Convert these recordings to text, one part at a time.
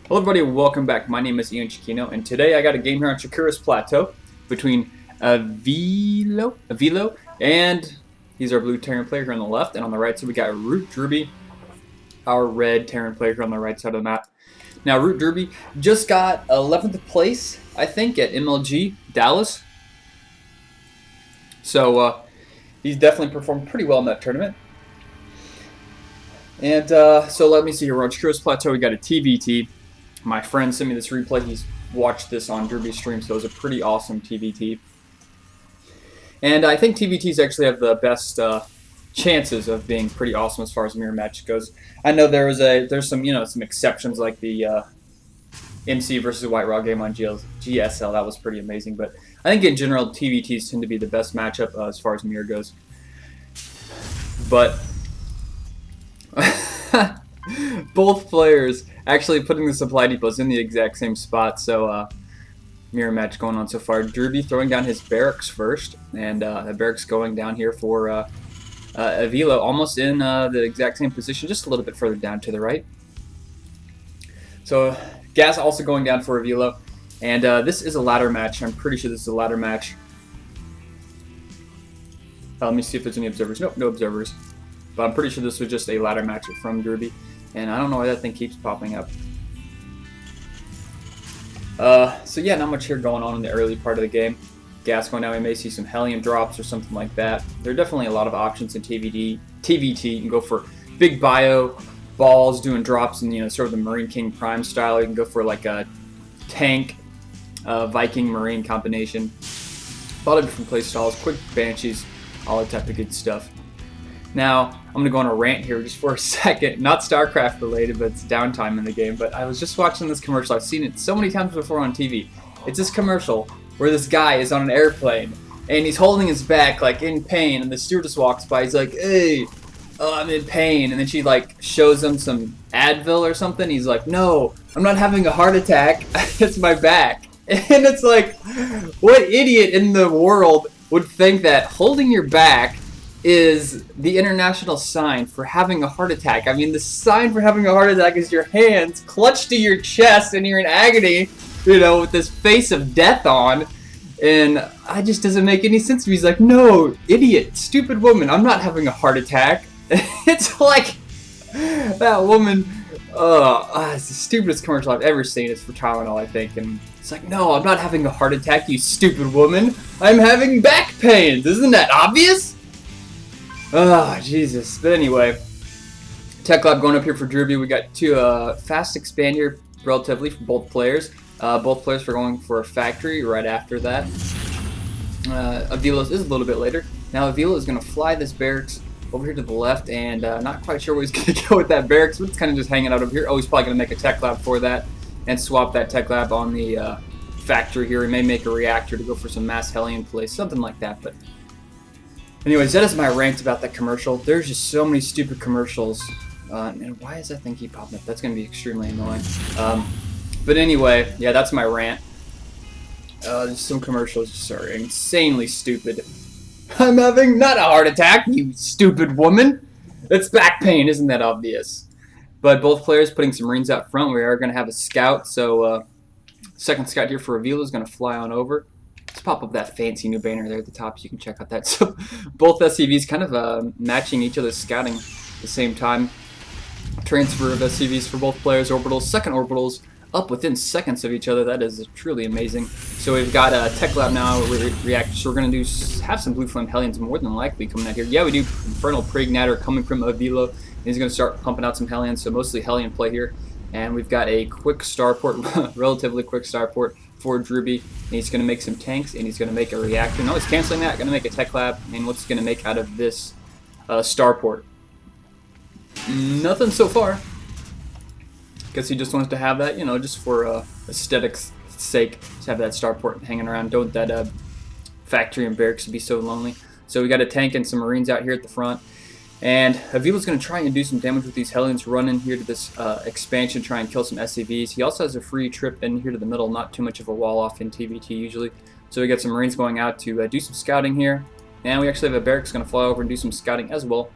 Hello everybody, welcome back. My name is Ian Chiquino, and today I got a game here on Shakura's Plateau between Avilo, and he's our blue Terran player here on the left, and on the right side we got Drewbie, our red Terran player here on the right side of the map. Now Drewbie just got 11th place, I think, at MLG Dallas. So he's definitely performed pretty well in that tournament. And so let me see here, we're on Shakura's Plateau, we got a TvT. My friend sent me this replay. He's watched this on Drewbie's stream, so it was a pretty awesome TvT. And I think TvTs actually have the best chances of being pretty awesome as far as mirror match goes. I know there's some some exceptions like the MC versus White Raw game on GSL. That was pretty amazing, but I think in general TvTs tend to be the best matchup as far as mirror goes. But both players actually putting the supply depots in the exact same spot, so mirror match going on so far. Drewbie throwing down his barracks first, and the barracks going down here for Avilo, almost in the exact same position, just a little bit further down to the right. So gas also going down for Avilo, and this is a ladder match. I'm pretty sure this is a ladder match. Let me see if there's any observers. Nope, no observers. But I'm pretty sure this was just a ladder match from Drewbie. And I don't know why that thing keeps popping up. So yeah, not much here going on in the early part of the game. Gas going down, we may see some hellion drops or something like that. There are definitely a lot of options in TvT. You can go for big bio balls doing drops in sort of the Marine King Prime style. You can go for like a tank Viking Marine combination. A lot of different play styles, quick banshees, all that type of good stuff. Now, I'm going to go on a rant here just for a second. Not Starcraft related, but it's downtime in the game. But I was just watching this commercial. I've seen it so many times before on TV. It's this commercial where this guy is on an airplane and he's holding his back like in pain, and the stewardess walks by. He's like, "Hey, I'm in pain." And then she like shows him some Advil or something. He's like, "No, I'm not having a heart attack. It's my back." And it's like, what idiot in the world would think that holding your back is the international sign for having a heart attack? I mean, the sign for having a heart attack is your hands clutched to your chest and you're in agony, with this face of death on. And it just doesn't make any sense to me. He's like, "No, idiot, stupid woman, I'm not having a heart attack." It's like, that woman, it's the stupidest commercial I've ever seen. It's for Tylenol, I think. And it's like, "No, I'm not having a heart attack, you stupid woman. I'm having back pains. Isn't that obvious?" Oh, Jesus. But anyway, Tech Lab going up here for Drewbie. We got two fast expand here relatively for both players. Both players are going for a factory right after that. Avilo's is a little bit later. Now Avilo is going to fly this barracks over here to the left, and not quite sure where he's going to go with that barracks, but it's kind of just hanging out over here. Oh, he's probably going to make a Tech Lab for that and swap that Tech Lab on the factory here. He may make a reactor to go for some mass hellion play, something like that. But anyways, that is my rant about that commercial. There's just so many stupid commercials. And why is that thing keep popping up? That's going to be extremely annoying. But anyway, yeah, that's my rant. Some commercials just are insanely stupid. "I'm having not a heart attack, you stupid woman. It's back pain, isn't that obvious?" But both players putting some Marines out front. We are going to have a scout. So second scout here for Avilo is going to fly on over. Let's pop up that fancy new banner there at the top so you can check out that. So both SCVs kind of matching each other's scouting at the same time. Transfer of SCVs for both players. Orbitals, second orbitals up within seconds of each other. That is truly amazing. So we've got a Tech Lab now reactor. So we're going to have some Blue Flame Hellions more than likely coming out here. Yeah, we do Infernal Preigniter coming from Avilo. And he's going to start pumping out some Hellions. So mostly Hellion play here. And we've got a quick starport, relatively quick starport for Drewbie. And he's going to make some tanks, and he's going to make a reactor. No, he's canceling that. Going to make a Tech Lab. And what's he going to make out of this starport? Nothing so far. Guess he just wants to have that, just for aesthetics sake. Just have that starport hanging around. Don't want that factory and barracks to be so lonely. So we got a tank and some Marines out here at the front. And Avilo's going to try and do some damage with these Hellions, run in here to this expansion, try and kill some SCVs. He also has a free trip in here to the middle, not too much of a wall off in TvT usually. So we got some Marines going out to do some scouting here. And we actually have a barracks going to fly over and do some scouting as well.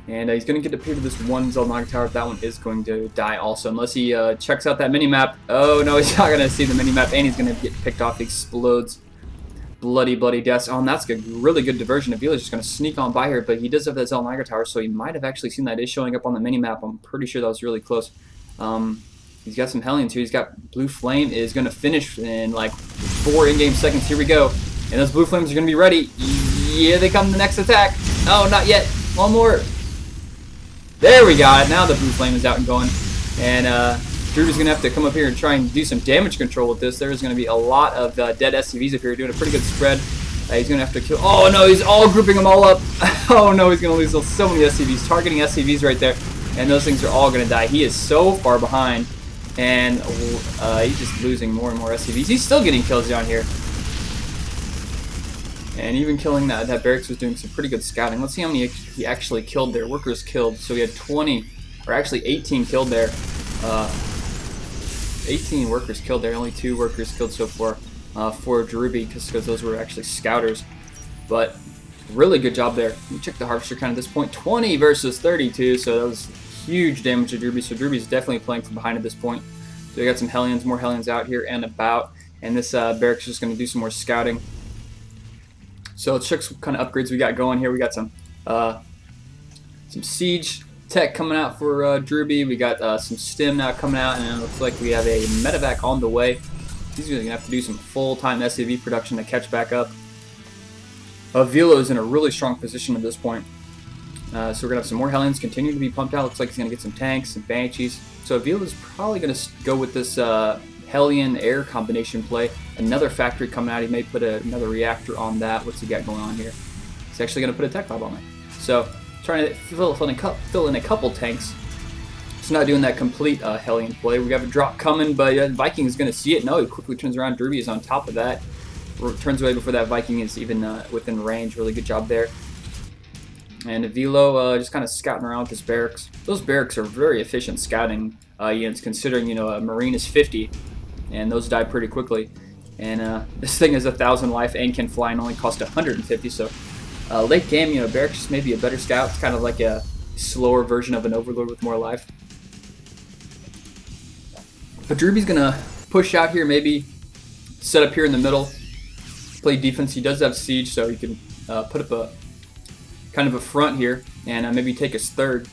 And he's going to get up here to this one Zelnaga tower. That one is going to die also, unless he checks out that mini-map. Oh, no, he's not going to see the mini-map, and he's going to get picked off. He explodes. Bloody deaths. Oh, and that's a really good diversion. Avilo's just going to sneak on by here, but he does have that Zelnaga tower, so he might have actually seen that is showing up on the mini-map. I'm pretty sure that was really close. He's got some Hellions here. He's got Blue Flame is going to finish in like 4 in-game seconds. Here we go. And those Blue Flames are going to be ready. Yeah, they come the next attack. Oh, not yet. One more. There we got it. Now the Blue Flame is out and going. And Drewbie's going to have to come up here and try and do some damage control with this. There's going to be a lot of dead SCVs up here doing a pretty good spread. He's going to have to kill. Oh, no, he's all grouping them all up. Oh, no, he's going to lose so many SCVs. Targeting SCVs right there. And those things are all going to die. He is so far behind. And he's just losing more and more SCVs. He's still getting kills down here. And even killing that barracks was doing some pretty good scouting. Let's see how many he actually killed there. Workers killed. So he had 20, or actually 18 killed there. 18 workers killed there. Only 2 workers killed so far for Drewbie, because those were actually scouters. But really good job there. You check the harvester count at this point. 20 versus 32. So that was huge damage to Drewbie. So Drewbie's definitely playing from behind at this point. So we got some Hellions, more Hellions out here and about. And this barracks is just going to do some more scouting. So let's check what kind of upgrades we got going here. We got some siege tech coming out for Drewbie. We got some stim now coming out, and it looks like we have a medevac on the way. He's going to have to do some full-time SCV production to catch back up. Avilo is in a really strong position at this point. So we're going to have some more Hellions continue to be pumped out. Looks like he's going to get some tanks, some Banshees. So Avilo is probably going to go with this Hellion air combination play. Another factory coming out. He may put another reactor on that. What's he got going on here? He's actually going to put a tech bomb on it. So trying to fill in a couple tanks. It's not doing that complete Hellion play. We have a drop coming, but Viking is going to see it. No, he quickly turns around. Drewbie is on top of that. Turns away before that Viking is even within range. Really good job there. And Avilo just kind of scouting around with his barracks. Those barracks are very efficient scouting units, considering a Marine is 50. And those die pretty quickly. And this thing is 1,000 life and can fly and only cost 150. So late game, barracks just may be a better scout. It's kind of like a slower version of an Overlord with more life. But Drewbie's gonna push out here, maybe set up here in the middle, play defense. He does have siege, so he can put up a kind of a front here and maybe take his third.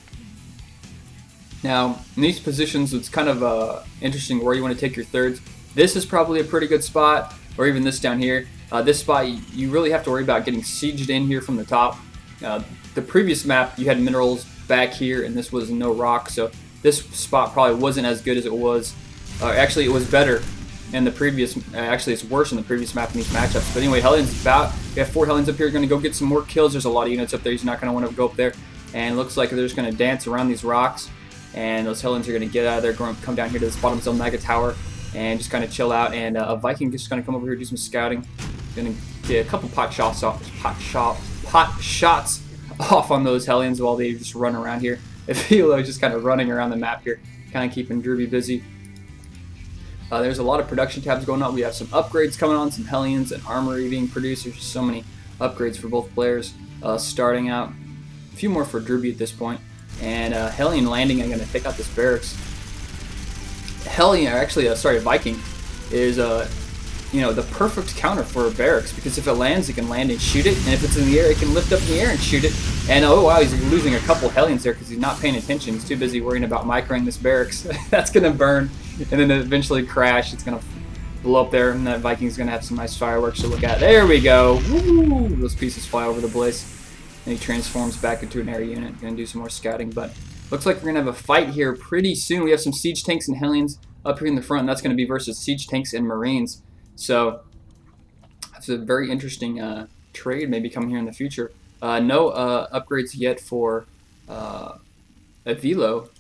Now, in these positions, it's kind of interesting where you want to take your thirds. This is probably a pretty good spot, or even this down here. This spot, you really have to worry about getting sieged in here from the top. The previous map, you had minerals back here, and this was no rock, so this spot probably wasn't as good as it was. Actually, it was better in the previous, actually it's worse in the previous map in these matchups. But anyway, Hellion's about, we have 4 Hellions up here, going to go get some more kills. There's a lot of units up there, he's not going to want to go up there. And it looks like they're just going to dance around these rocks. And those Hellions are going to get out of there, going to come down here to this bottom zone mega tower and just kind of chill out. And a Viking just going to come over here, do some scouting. Going to get a couple pot shots off on those Hellions while they just run around here. Avilo is just kind of running around the map here, kind of keeping Drewbie busy. There's a lot of production tabs going on. We have some upgrades coming on, some Hellions and armory being produced. There's just so many upgrades for both players starting out. A few more for Drewbie at this point. And Hellion landing, I'm going to take out this barracks. Hellion, actually, Viking is the perfect counter for a barracks, because if it lands, it can land and shoot it, and if it's in the air, it can lift up in the air and shoot it. And oh wow, he's losing a couple Hellions there because he's not paying attention. He's too busy worrying about microing this barracks. That's going to burn, and then eventually crash. It's going to blow up there, and that Viking's going to have some nice fireworks to look at. There we go. Woo! Those pieces fly over the place. And he transforms back into an air unit. Going to do some more scouting, but looks like we're going to have a fight here pretty soon. We have some siege tanks and Hellions up here in the front, and that's going to be versus siege tanks and Marines. So that's a very interesting trade maybe coming here in the future. No upgrades yet for Avilo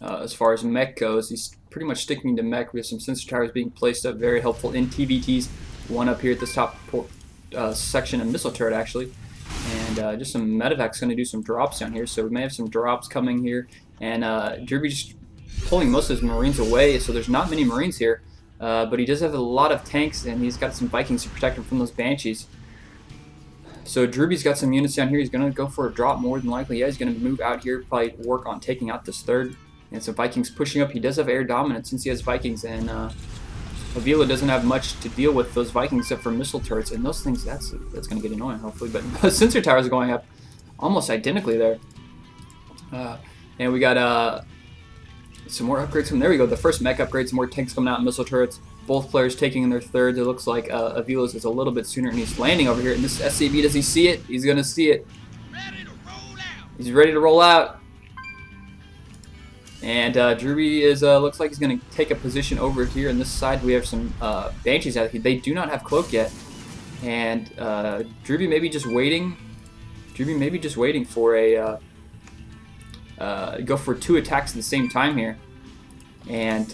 as far as mech goes. He's pretty much sticking to mech. We have some sensor towers being placed up, very helpful in TvTs. One up here at this top section, a missile turret actually. And just some medevac's going to do some drops down here, so we may have some drops coming here. And Drewbie just pulling most of his Marines away, so there's not many Marines here. But he does have a lot of tanks, and he's got some Vikings to protect him from those Banshees. So Drewbie's got some units down here. He's going to go for a drop more than likely. Yeah, he's going to move out here, probably work on taking out this third. And some Vikings pushing up. He does have air dominance since he has Vikings, and Avilo doesn't have much to deal with those Vikings except for missile turrets. And those things, that's going to get annoying, hopefully. But sensor towers are going up almost identically there. And we got some more upgrades from there. We go. The first mech upgrade, some more tanks coming out, missile turrets. Both players taking in their thirds. It looks like Avilo's is a little bit sooner, and he's landing over here. And this SCV, does he see it? He's going to see it. He's ready to roll out. And Drewbie is looks like he's going to take a position over here. On this side, we have some Banshees out here. They do not have cloak yet. And Drewbie maybe just waiting. Drewbie maybe just waiting for a go for 2 attacks at the same time here. And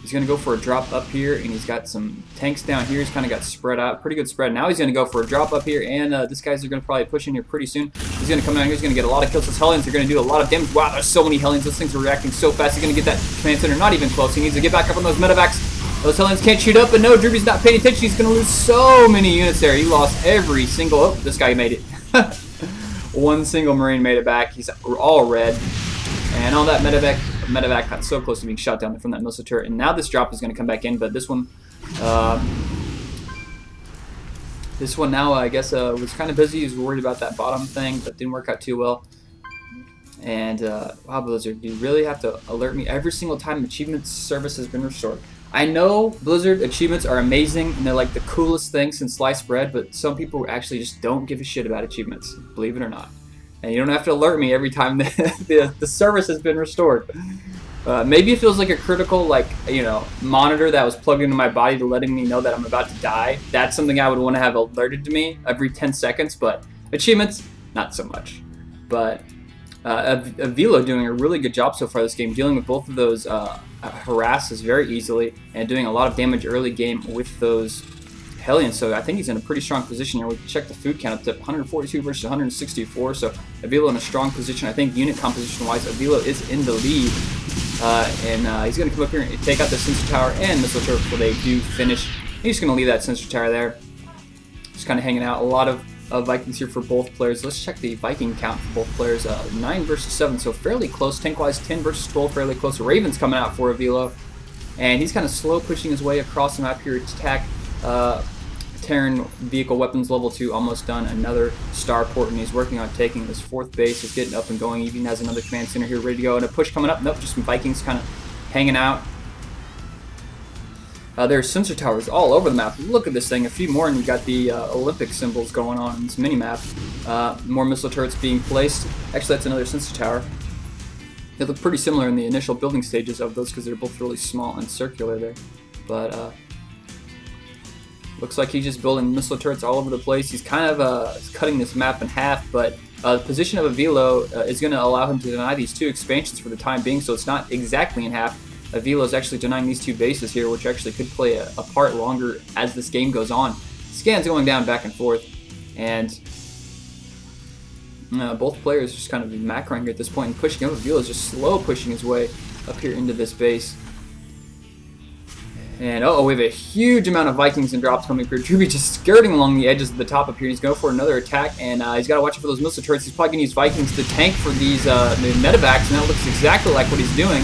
he's going to go for a drop up here, and he's got some tanks down here. He's kind of got spread out, pretty good spread. Now he's going to go for a drop up here, and these guys are going to probably push in here pretty soon. He's going to come down here. He's going to get a lot of kills. Those Hellions are going to do a lot of damage. Wow, there's so many Hellions. Those things are reacting so fast. He's going to get that command center not even close. He needs to get back up on those medevacs. Those Hellions can't shoot up, but no, Drewbie's not paying attention. He's going to lose so many units there. He lost every single... Oh, this guy made it. One single Marine made it back. He's all red. And all that medevac got so close to being shot down from that missile turret. And now this drop is going to come back in, but this one now, I guess, was kind of busy. He was worried about that bottom thing, but didn't work out too well. And, wow, Blizzard, you really have to alert me every single time achievement service has been restored. I know, Blizzard, achievements are amazing, and they're like the coolest thing since sliced bread, but some people actually just don't give a shit about achievements, believe it or not. And you don't have to alert me every time the service has been restored. Maybe it feels like a critical, monitor that was plugged into my body to letting me know that I'm about to die. That's something I would want to have alerted to me every 10 seconds, but achievements, not so much. But Avilo doing a really good job so far this game, dealing with both of those harasses very easily and doing a lot of damage early game with those Hellions. So I think he's in a pretty strong position here. We can check the food count up to 142 versus 164. So Avilo in a strong position. I think unit composition wise, Avilo is in the lead. And he's going to come up here and take out the sensor tower and missile turret before they do finish. He's just going to leave that sensor tower there. Just kind of hanging out. A lot of Vikings here for both players. Let's check the Viking count for both players. 9 versus 7, so fairly close. Tank-wise, 10 versus 12, fairly close. Raven's coming out for Avilo. And he's kind of slow pushing his way across the map here to attack Terran vehicle weapons level 2, almost done. Another starport, and he's working on taking this 4th base. He's getting up and going. He even has another command center here ready to go. And a push coming up. Nope, just some Vikings kind of hanging out. There's sensor towers all over the map. Look at this thing. A few more, and you got the Olympic symbols going on in this mini-map. More missile turrets being placed. Actually, that's another sensor tower. They look pretty similar in the initial building stages of those because they're both really small and circular there. But looks like he's just building missile turrets all over the place. He's kind of cutting this map in half, but the position of Avilo is going to allow him to deny these 2 expansions for the time being, so it's not exactly in half. Avilo is actually denying these 2 bases here, which actually could play a part longer as this game goes on. Scans going down back and forth, and both players just kind of macroing here at this point and pushing up. Avilo is just slow pushing his way up here into this base. And we have a huge amount of Vikings and drops coming through. Drewbie just skirting along the edges of the top up here. He's going for another attack, and he's got to watch out for those missile turrets. He's probably going to use Vikings to tank for these medevacs, and that looks exactly like what he's doing.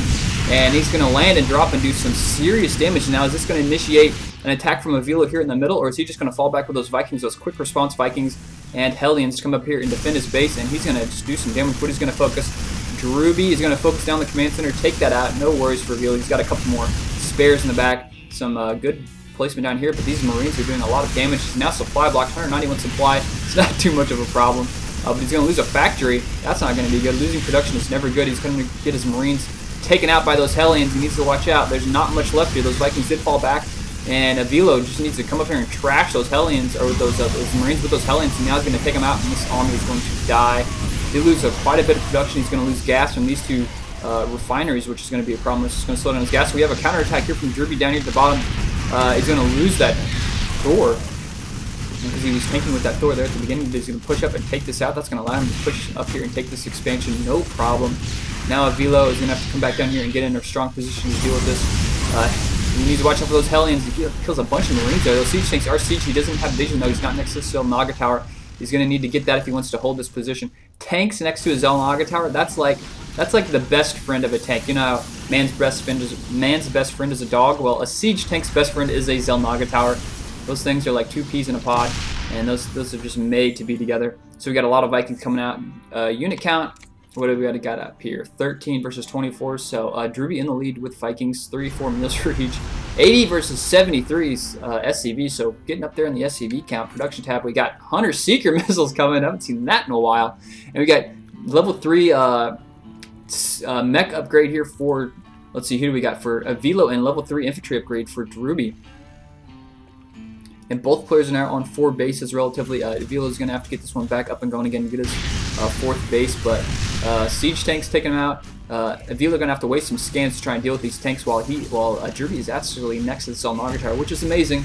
And he's going to land and drop and do some serious damage. Now, is this going to initiate an attack from Avilo here in the middle, or is he just going to fall back with those Vikings, those quick response Vikings and Hellions to come up here and defend his base? And he's going to just do some damage. What he's going to focus? Drewbie is going to focus down the command center, take that out. No worries for Avilo. He's got a couple more spares in the back. Some good placement down here, but these Marines are doing a lot of damage. Now supply block, 191 supply. It's not too much of a problem. But he's going to lose a factory. That's not going to be good. Losing production is never good. He's going to get his Marines taken out by those Hellions. He needs to watch out. There's not much left here. Those Vikings did fall back, and Avilo just needs to come up here and trash those Hellions, or those Marines with those Hellions, and now he's going to take them out, and this army is going to die. He loses quite a bit of production. He's going to lose gas from these 2 refineries, which is going to be a problem. It's just going to slow down his gas. So we have a counterattack here from Drewbie down here at the bottom. He's going to lose that Thor because he was tanking with that Thor there at the beginning. He's going to push up and take this out. That's going to allow him to push up here and take this expansion, no problem. Now Avilo is going to have to come back down here and get in a strong position to deal with this. He needs to watch out for those Hellions. He kills a bunch of Marines there. Those siege tanks are siege. He doesn't have vision though. He's not next to the Naga Tower. He's going to need to get that if he wants to hold this position. Tanks next to a Xel'Naga tower, that's like the best friend of a tank. You know how man's best friend is a dog? Well, a siege tank's best friend is a Xel'Naga tower. Those things are like two peas in a pod, and those are just made to be together. So we got a lot of Vikings coming out. Unit count, what do we got up here? 13 versus 24. So Drewbie in the lead with Vikings, 34 missiles for each. 80 versus 73 SCV. So getting up there in the SCV count. Production tab, we got Hunter Seeker missiles coming. I haven't seen that in a while. And we got level 3 mech upgrade here for, let's see, who do we got for Avilo, and level 3 infantry upgrade for Drewbie. And both players are now on 4 bases relatively. Avilo is going to have to get this one back up and going again to get his 4th base, but siege tanks taking him out. Avilo going to have to waste some scans to try and deal with these tanks while Drewbie is actually next to the Xel'Naga tower, which is amazing.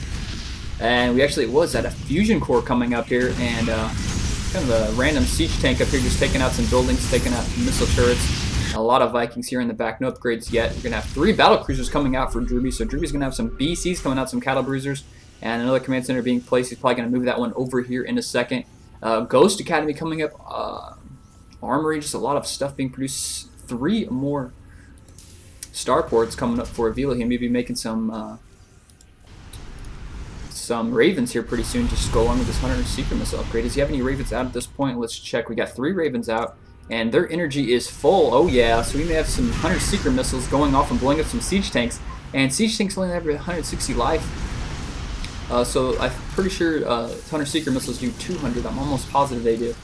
And we actually was at a fusion core coming up here, and kind of a random siege tank up here just taking out some buildings, taking out missile turrets. A lot of Vikings here in the back, no upgrades yet. We're going to have 3 battle cruisers coming out for Drewbie, so Drewbie's going to have some BCs coming out, some cattle bruisers, and another command center being placed. He's probably going to move that one over here in a second. Ghost Academy coming up. Armory, just a lot of stuff being produced. 3 more starports coming up for Avilo. He may be making some Ravens here pretty soon. Just go along with this Hunter Seeker missile upgrade. Does he have any Ravens out at this point? Let's check. We got 3 Ravens out, and their energy is full. Oh yeah, so we may have some Hunter Seeker missiles going off and blowing up some siege tanks. And siege tanks only have 160 life. So I'm pretty sure Hunter Seeker missiles do 200. I'm almost positive they do.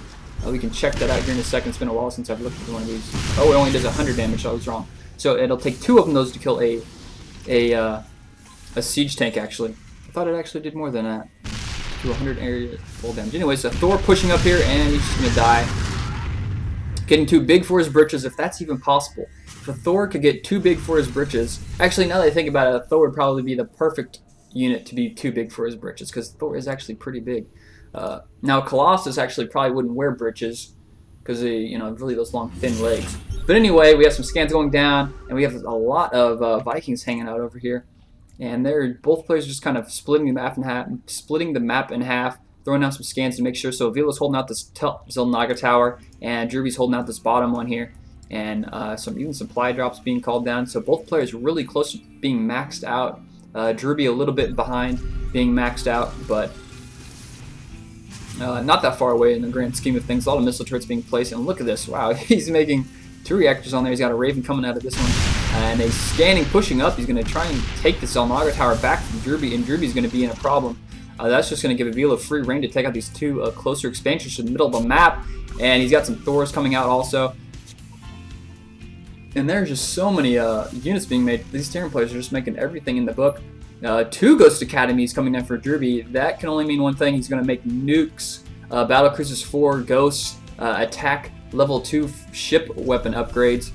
We can check that out here in a second. It's been a while since I've looked at one of these. Oh, it only does 100 damage. I was wrong. So it'll take 2 of those to kill a siege tank. Actually, I thought it actually did more than that. To 100 area full damage. Anyways, Thor pushing up here, and he's just gonna die. Getting too big for his britches, if that's even possible. If a Thor could get too big for his britches, actually, now that I think about it, a Thor would probably be the perfect unit to be too big for his britches, because Thor is actually pretty big. Now Colossus actually probably wouldn't wear britches because they, really those long thin legs. But anyway, we have some scans going down, and we have a lot of Vikings hanging out over here, and they're both players just kind of splitting the map in half, throwing out some scans to make sure. So Avilo's holding out this Xel'Naga tower, and Drewbie's holding out this bottom one here, and even supply drops being called down. So both players really close to being maxed out. Drewbie a little bit behind being maxed out, but not that far away in the grand scheme of things. A lot of missile turrets being placed, and look at this. Wow, he's making 2 reactors on there. He's got a Raven coming out of this one, and a scanning pushing up. He's going to try and take the Xel'Naga tower back from Drewbie, and Drewbie's going to be in a problem. That's just going to give Avilo free reign to take out these 2 closer expansions to the middle of the map, and he's got some Thors coming out also. And there's just so many units being made. These Terran players are just making everything in the book. 2 Ghost Academies coming in for Drewbie. That can only mean one thing. He's going to make nukes, battle cruisers 4, ghosts, attack level 2 ship weapon upgrades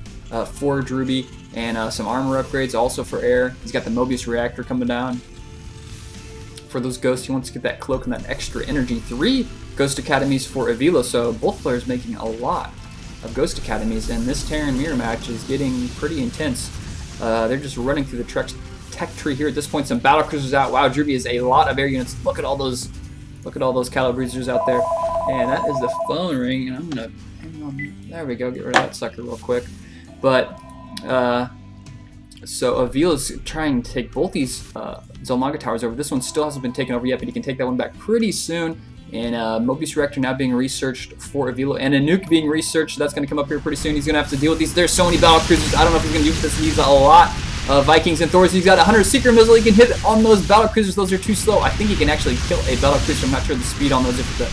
for Drewbie, and some armor upgrades also for air. He's got the Mobius reactor coming down. For those ghosts, he wants to get that cloak and that extra energy. 3 Ghost Academies for Avilo, so both players making a lot of Ghost Academies, and this Terran mirror match is getting pretty intense. They're just running through the tech tree here at this point. Some battle cruisers out. Wow, Drewbie is a lot of air units. Look at all those cattle bruisers out there. And that is the phone ring, and I'm gonna hang on. There we go. Get rid of that sucker real quick. But so Avilo's trying to take both these Xel'Naga towers over. This one still hasn't been taken over yet, but he can take that one back pretty soon. And Mobius reactor now being researched for Avilo, and a nuke being researched. That's going to come up here pretty soon. He's going to have to deal with these. There's so many battle cruisers. I don't know if he's going to use this. He's a lot of Vikings and Thors. He's got a Hunter Seeker missile. He can hit on those battle cruisers. Those are too slow. I think he can actually kill a battle cruiser. I'm not sure the speed on those if the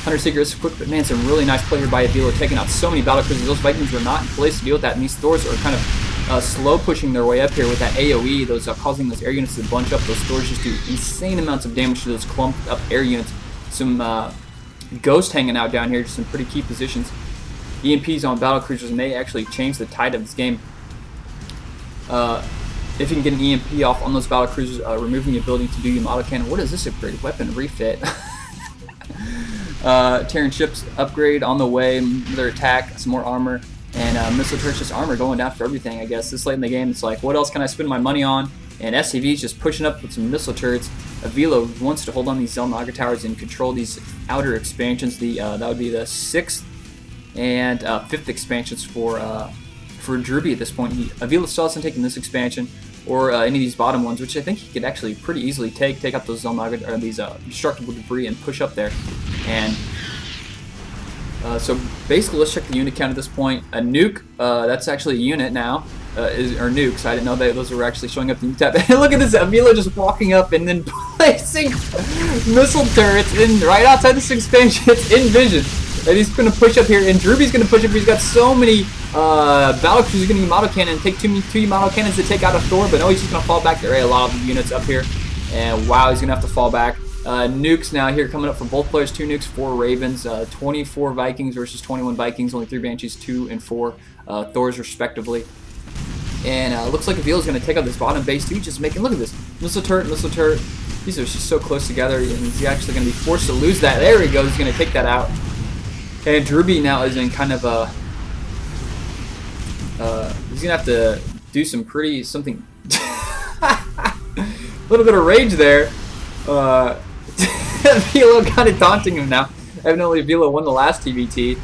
Hunter Seeker is quick, but man, some really nice play here by Avilo, taking out so many battle cruisers. Those Vikings were not in place to deal with that, and these Thors are kind of slow pushing their way up here with that AoE. Those causing those air units to bunch up. Those Thors just do insane amounts of damage to those clumped up air units. Some Ghost hanging out down here, just some pretty key positions. EMPs on battle cruisers may actually change the tide of this game. If you can get an EMP off on those battle cruisers, removing the ability to do your model cannon. What is this upgrade? Weapon refit. Terran ships upgrade on the way. Their attack, some more armor, and missile turrets, just armor going down for everything. I guess this late in the game, it's like, what else can I spend my money on? And SCV is just pushing up with some missile turrets. Avilo wants to hold on these Xel'Naga towers and control these outer expansions. That would be the 6th and 5th expansions for Drewbie at this point. Avilo still hasn't taken this expansion or any of these bottom ones, which I think he could actually pretty easily take out those Xel'Naga or these destructible debris and push up there. And so basically, let's check the unit count at this point. A nuke, that's actually a unit now. Or nukes. I didn't know that those were actually showing up in the tab. Look at this, Avilo just walking up and then placing missile turrets right outside this expansion. It's in vision. And he's going to push up here, and Drewbie's going to push up. He's got so many battle cruisers. He's going to use auto cannon and take two auto cannons to take out a Thor, but no, he's just going to fall back. There are a lot of units up here, and wow, he's going to have to fall back. Nukes now here coming up for both players. 2 nukes, 4 Ravens, 24 Vikings versus 21 Vikings. Only 3 Banshees, 2 and 4 Thors respectively. And looks like Avilo's going to take out this bottom base too. Just making, look at this. Missile turret, missile turret. These are just so close together. And he's actually going to be forced to lose that. There he goes. He's going to take that out. And Drewbie now is in kind of a... he's going to have to do something... a little bit of rage there. Avilo kind of taunting him now. Evidently Avilo won the last TvT.